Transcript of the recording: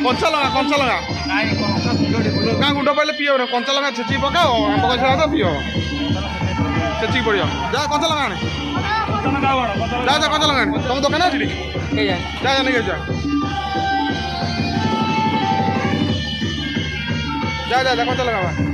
କଞ୍ଚା ଲଙ୍କା ଲଙ୍କା ଗୁଣ୍ଡ ପାଇଲେ ପିଅ କଞ୍ଚା ଲଙ୍କା ଛେଚିକି ପକାଅ ଆମ୍ବ ଗଛ ତ ପିଅ ଛେଚିକି ପଡ଼ିବ ଯା କଞ୍ଚା ଲଙ୍କା ଆଣେ ଯା କଞ୍ଚା ଲଙ୍କା ଆଣେ ତମ ଦୋକାନ ଅଛି ଯା ନେଇକି ଯା କଞ୍ଚା ଲଙ୍କା